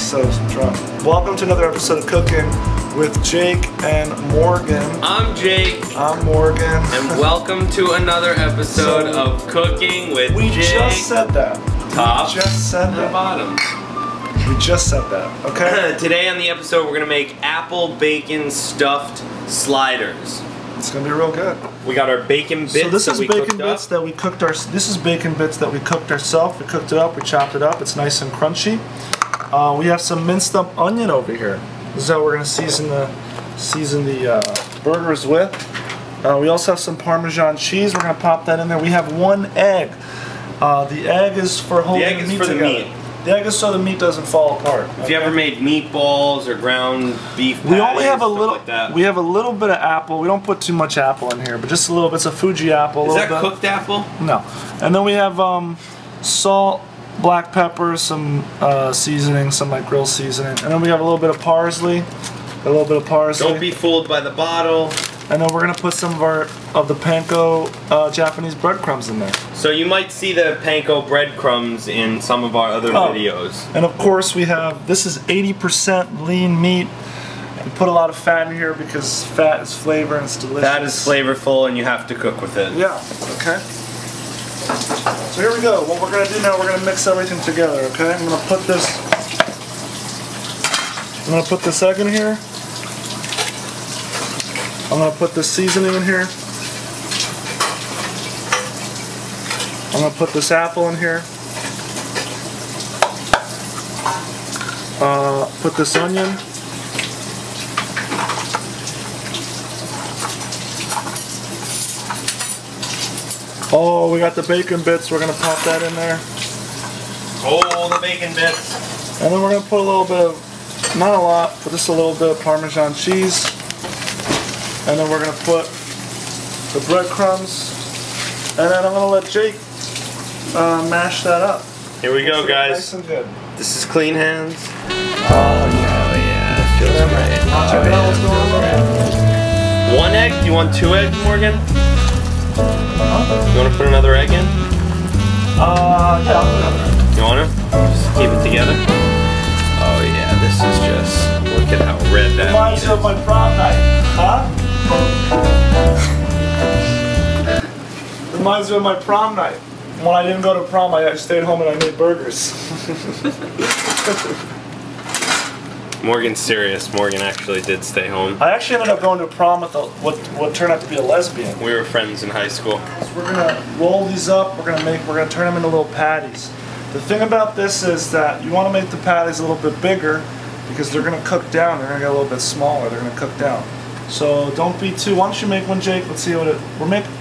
so drunk. Welcome to another episode of Cooking with Jake and Morgan. I'm Jake. I'm Morgan. And welcome to another episode of Cooking with Jake. We just said that. Top we just said and that. bottom. We just said that, okay? Today on the episode we're going to make apple bacon stuffed sliders. It's gonna be real good. We got our bacon bits. So this is bacon bits that we cooked This is bacon bits that we cooked ourselves. We cooked it up. We chopped it up. It's nice and crunchy. We have some minced up onion over here. This is how we're gonna season the burgers with. We also have some Parmesan cheese. We're gonna pop that in there. We have one egg. The egg is for holding the meat together. The egg is so the meat doesn't fall apart. If you ever made meatballs or ground beef patties, we only have a little. like that. We have a little bit of apple. We don't put too much apple in here, but just a little bit. It's a Fuji apple. Is that cooked apple? No. And then we have salt, black pepper, some seasoning, some like grill seasoning, and then we have a little bit of parsley. A little bit of parsley. Don't be fooled by the bottle. And then we're gonna put some of the panko Japanese breadcrumbs in there. So you might see the panko breadcrumbs in some of our other videos. And of course we have, this is 80% lean meat. We put a lot of fat in here because fat is flavor and it's delicious. Fat is flavorful and you have to cook with it. Yeah, okay. So here we go. What we're gonna do now, we're gonna mix everything together, okay? I'm gonna put this egg in here. I'm going to put this seasoning in here. I'm going to put this apple in here. Put this onion. Oh, we got the bacon bits. We're going to pop that in there. Oh, the bacon bits. And then we're going to put a little bit of, not a lot, but just a little bit of Parmesan cheese. And then we're going to put the breadcrumbs, and then I'm going to let Jake mash that up. Here we go, guys. Nice and good. This is clean hands. Oh yeah, feels great. Check it out, what's going on. One egg? Do you want 2 eggs, Morgan? You want to put another egg in? Yeah, I'll put another egg. You want to? Just keep it together? Oh yeah, this is just, look at how red that Reminds meat you of my prom night. Huh? Reminds me of my prom night. When I didn't go to prom, I stayed home and I made burgers. Morgan's serious. Morgan actually did stay home. I actually ended up going to prom with what turned out to be a lesbian. We were friends in high school. So we're gonna roll these up. We're gonna turn them into little patties. The thing about this is that you want to make the patties a little bit bigger because they're gonna cook down. They're gonna get a little bit smaller. They're gonna cook down. So don't be too. Why don't you make one, Jake? Let's see what we're making.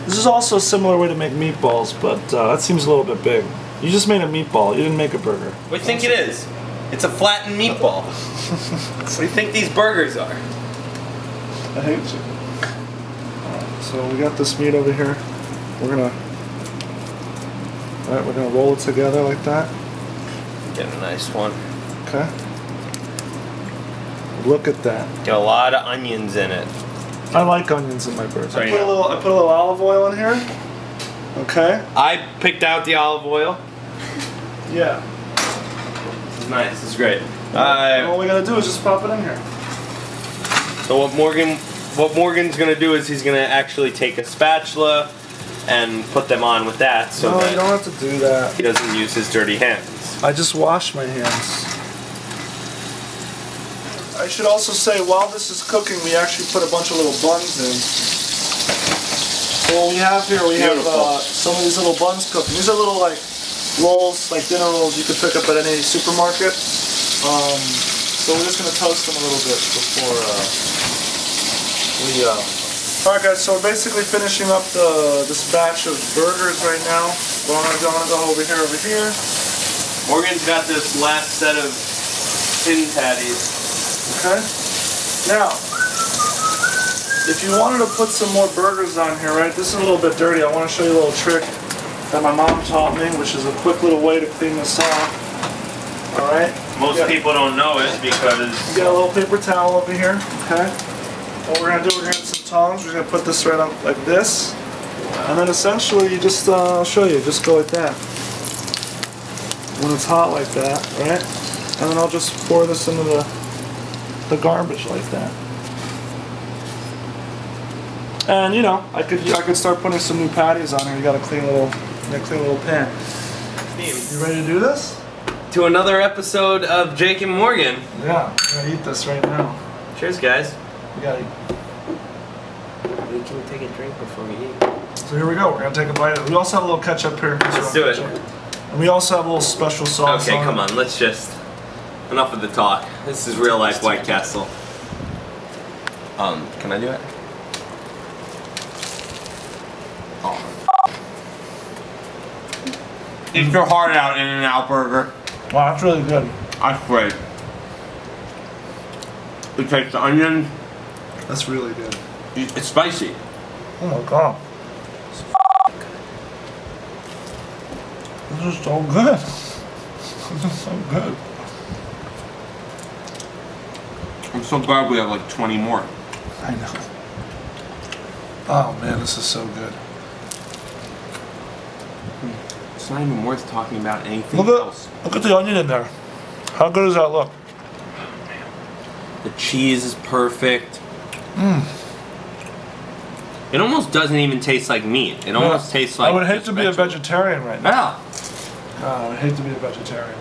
This is also a similar way to make meatballs, but that seems a little bit big. You just made a meatball. You didn't make a burger. What do you think it is? It's a flattened meatball. What do you think these burgers are? I hate you. Alright, so we got this meat over here. We're gonna roll it together like that. Get a nice one. Okay. Look at that. Get a lot of onions in it. I like onions in my burgers. Right. I put a little olive oil in here. Okay. I picked out the olive oil. Yeah. This is nice. This is great. All we gotta do is just pop it in here. So what Morgan's gonna do is he's gonna actually take a spatula and put them on with that, so no, that you don't have to do that. he doesn't use his dirty hands. I just washed my hands. I should also say, while this is cooking, we actually put a bunch of little buns in. So what we have here, we have some of these little buns cooking. These are little like rolls, like dinner rolls you could pick up at any supermarket. So we're just going to toast them a little bit before Alright guys, so we're basically finishing up this batch of burgers right now. Well, I'm going to go over here. Morgan's got this last set of tin patties. Okay. Now, if you wanted to put some more burgers on here, right? This is a little bit dirty. I want to show you a little trick that my mom taught me, which is a quick little way to clean this off. All right. Most people don't know it because you got a little paper towel over here. Okay. What we're gonna do, we're gonna get some tongs. We're gonna put this right on like this, and then essentially you just I'll show you. Just go like that. When it's hot like that, right? And then I'll just pour this into the garbage like that. And you know, I could start putting some new patties on here. You got a clean little pan. You ready to do this? To another episode of Jake and Morgan. Yeah, we're gonna eat this right now. Cheers, guys. We gotta eat. We can take a drink before we eat. So here we go. We're gonna take a bite of it. We also have a little ketchup here. Let's do it. And we also have a little special sauce. Okay, come on. Let's just. Enough of the talk. This is real life White Castle. Can I do it? Oh. Eat your heart out, In-N-Out Burger. Wow, that's really good. That's great. It takes the onion. That's really good. It's spicy. Oh my god. This is so good. This is so good. I'm so glad we have like 20 more. I know. Oh man, this is so good. It's not even worth talking about anything else. Look at the onion in there. How good does that look? The cheese is perfect. Mmm. It almost doesn't even taste like meat. It almost tastes like. I would hate to be a vegetarian right now. Yeah. I would hate to be a vegetarian.